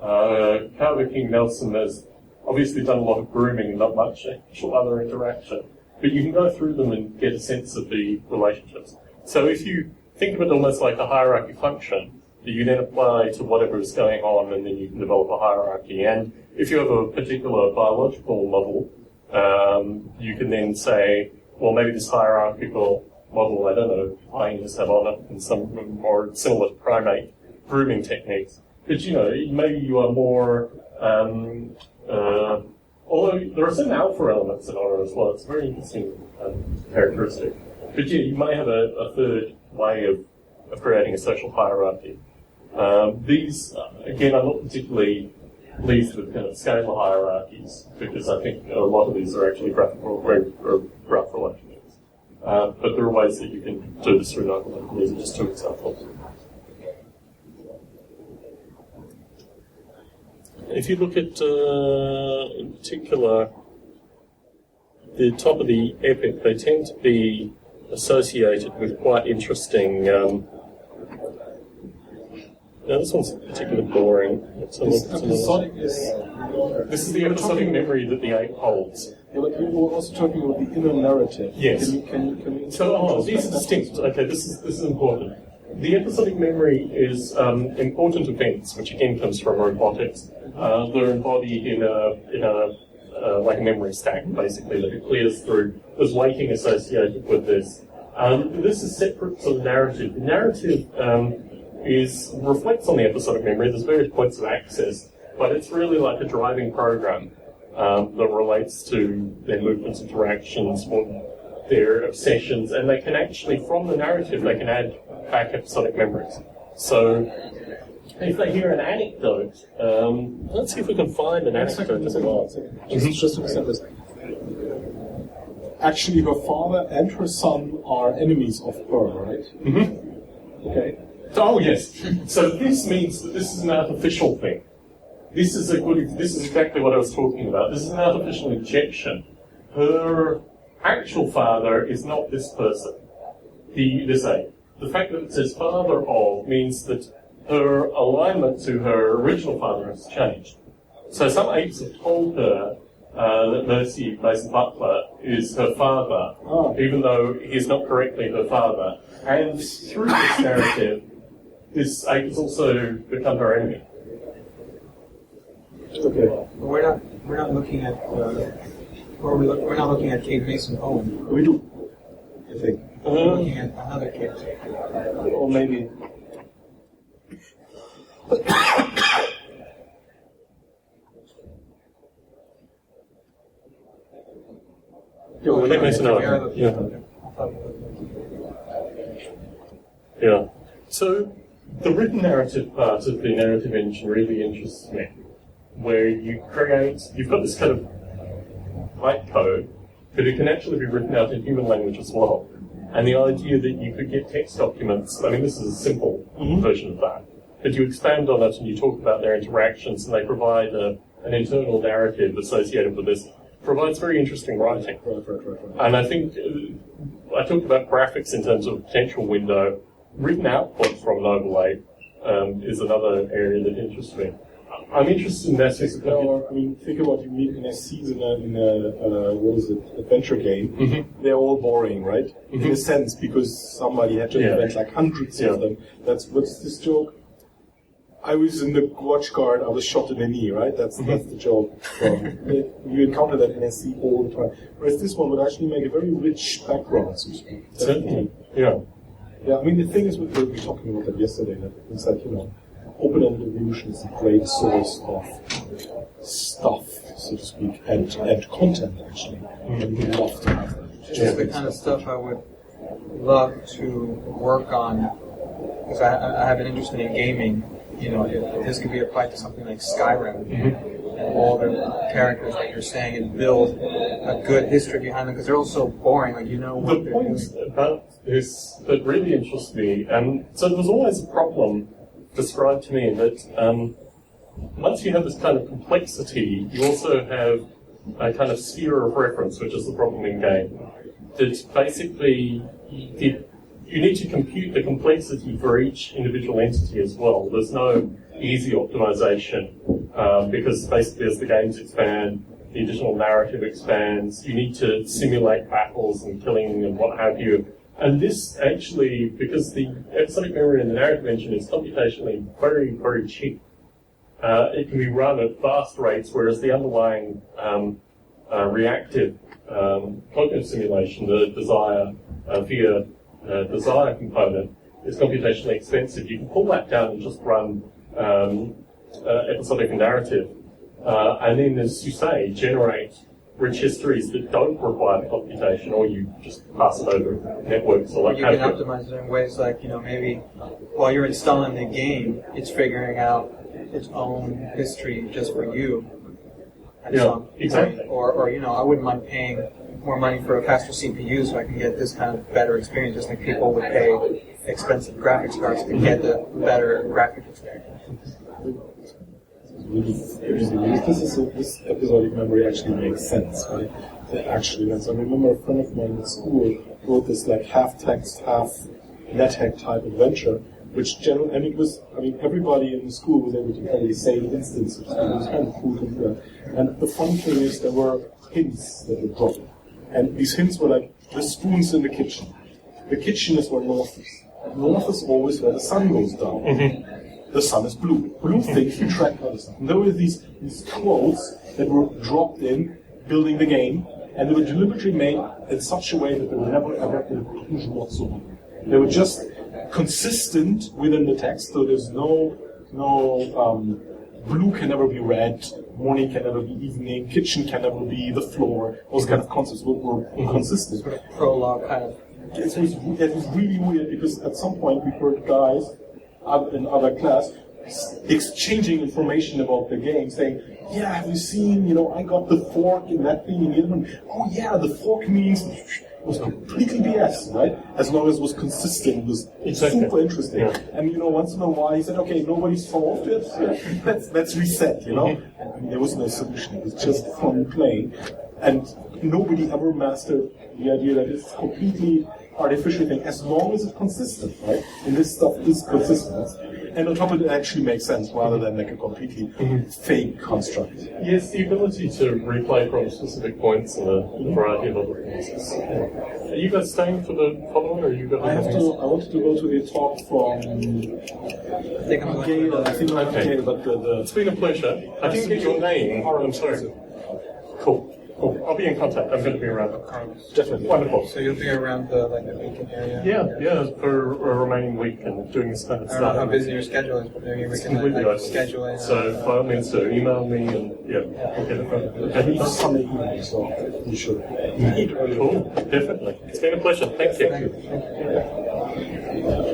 Carver King Nelson has obviously done a lot of grooming and not much actual other interaction. But you can go through them and get a sense of the relationships. So if you think of it almost like a hierarchy function that you then apply to whatever is going on, and then you can develop a hierarchy. And if you have a particular biological model, you can then say, well, maybe this hierarchical model, I don't know, hyenas have on it, and some more similar to primate grooming techniques. But, maybe you are more, although there are some alpha elements in honor as well. It's a very interesting characteristic. But you may have a third way of creating a social hierarchy. These, again, I'm not particularly pleased with kind of scalar hierarchies, because I think a lot of these are actually graphical or graph relationships. But there are ways that you can do this through Noble Ape. These are just two examples. If you look at, in particular, the top of the epic, they tend to be associated with quite interesting... now this one's particularly boring. This is the episodic memory that the ape holds. Yeah, but we were also talking about the inner narrative. Yes. Can you so, these are distinct. Okay, this is important. The episodic memory is important events, which again comes from robotics. They're embodied in a like a memory stack, basically, that it clears through. There's weighting associated with this. This is separate to the narrative. The narrative reflects on the episodic memory. There's various points of access, but it's really like a driving program that relates to their movements, interactions, their obsessions, and they can actually, from the narrative, they can add back episodic memories. So, if they hear an anecdote, let's see if we can find an anecdote as well. Just to accept this. Actually, her father and her son are enemies of her, right? Mm-hmm. Okay. Oh, yes. So this means that this is an artificial thing. This is exactly what I was talking about. This is an artificial injection. Her actual father is not this person, this ape. The fact that it says father of means that her alignment to her original father has changed. So some apes have told her that Mercy Mason Butler is her father, even though he is not correctly her father. And through this narrative, this ape has also become her enemy. Okay. We're not looking at we're not looking at Kate Mason Owen. We do, I think. We're looking at another Kate. Or maybe. Kate Mason Owen. Yeah. So the written narrative part of the narrative engine really interests me, where you've got this kind of byte code, but it can actually be written out in human language as well. And the idea that you could get text documents, I mean, this is a simple version of that, but you expand on it and you talk about their interactions, and they provide an internal narrative associated with this. Provides very interesting writing. Right. And I think I talked about graphics in terms of a potential window. Written output from Noble Ape is another area that interests me. I'm interested in aspects of I mean, think about you meet NSCs in a adventure game. Mm-hmm. They're all boring, right? Mm-hmm. In a sense, because somebody had to invent like hundreds of them. What's this joke? I was in the watch guard, I was shot in the knee, right? That's the joke. You encounter that NSC all the time. Whereas this one would actually make a very rich background, so to speak. Certainly. Yeah. Yeah, I mean, the thing is, we were talking about that yesterday, that it's like, open-ended evolution is a great source of stuff, so to speak, and content, actually. And we'd love to have that. This is the kind of stuff I would love to work on, because I have an interest in gaming. If this could be applied to something like Skyrim, and all the characters that you're saying, and build a good history behind them, because they're all so boring, what the they're point doing. about this that really interests me, and so there was always a problem described to me that once you have this kind of complexity, you also have a kind of sphere of reference, which is the problem in game. That basically you need to compute the complexity for each individual entity as well. There's no easy optimization because basically as the games expand, the additional narrative expands. You need to simulate battles and killing and what have you. And this actually, because the episodic memory and the narrative engine is computationally very, very cheap, it can be run at fast rates, whereas the underlying reactive cognitive simulation, the desire via desire component, is computationally expensive. You can pull that down and just run episodic and narrative, and then, as you say, generate rich histories that don't require computation, or you just pass it over networks or like you can optimize it in ways like, maybe while you're installing the game, it's figuring out its own history just for you. Exactly. Or I wouldn't mind paying more money for a faster CPU so I can get this kind of better experience, just like people would pay expensive graphics cards to get the better graphic experience. This episodic memory actually makes sense, right? I remember a friend of mine in school wrote this like half text, half NetHack type adventure, which everybody in the school was able to play the same instance. It was kind of cool to do that. And the fun thing is there were hints that were dropped. And these hints were like the spoons in the kitchen. The kitchen is where north is. North is always where the sun goes down. Mm-hmm. The sun is blue. Blue things you track other stuff. And there were these quotes that were dropped in building the game, and they were deliberately made in such a way that they were never ever in a conclusion whatsoever. They were just consistent within the text, so there's no blue can never be red, morning can never be evening, kitchen can never be the floor. Those kind of concepts were consistent. Sort of prologue kind of. It was really weird because at some point we heard guys in other class exchanging information about the game, saying, "Yeah, have you seen? I got the fork in that thing in the other one. Oh yeah, the fork means." It was completely BS, right? As long as it was consistent, it was super interesting. Yeah. And once in a while he said, "Okay, nobody solved it. Let's reset." And there was no solution. It was just fun playing, and nobody ever mastered the idea that it's completely artificial thing as long as it's consistent, right? And this stuff is consistent. And on top of it, it actually makes sense rather than like a completely fake construct. Yes, the ability to replay from specific points and a variety of other things. Are you guys staying for the following, or are you going I wanted to go to the talk from Gail. I think not Gail, but the. It's been a pleasure. I didn't get your name. I'm sorry. Cool. I'll be in contact. I'm going to be around. Definitely. Wonderful. So you'll be around the Lincoln area? Yeah, for a remaining week and doing this kind of I stuff. don't know how busy your schedule is, but maybe we can Completely open. schedule it. So by all means, email me and we'll get it done. Okay. Sunday evening, so you should. Cool. Definitely. It's been a pleasure. Thank you. Thank you.